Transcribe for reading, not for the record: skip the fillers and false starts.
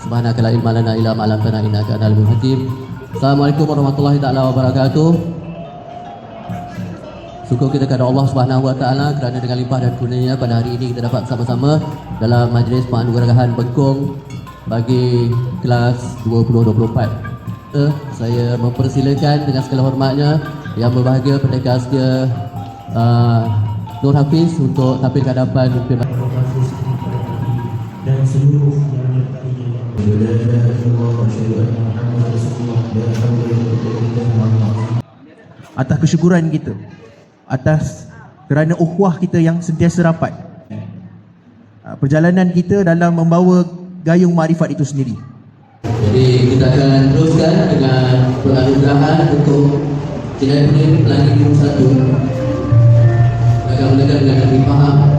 Subhanaka la ilma lana illa ma 'allamtana innaka antal alimul hakim. Assalamualaikum warahmatullahi taala wabarakatuh. Syukur kita kepada Allah Subhanahu wa taala kerana dengan limpah dan kurnianya pada hari ini kita dapat bersama-sama dalam majlis penganugerahan Bengkong bagi kelas 2024. Saya mempersilakan dengan segala hormatnya Yang Berbahagia Pendekar Setia Nur Hafiz untuk tampil ke hadapan dan seluruh yang atas kesyukuran kita, atas kerana ukhuwah kita yang sentiasa rapat, perjalanan kita dalam membawa gayung makrifat itu sendiri. Jadi kita akan teruskan dengan penganugerahan untuk Jenayah Penerangan Pelangi 1. Akan mulakan dengan lebih faham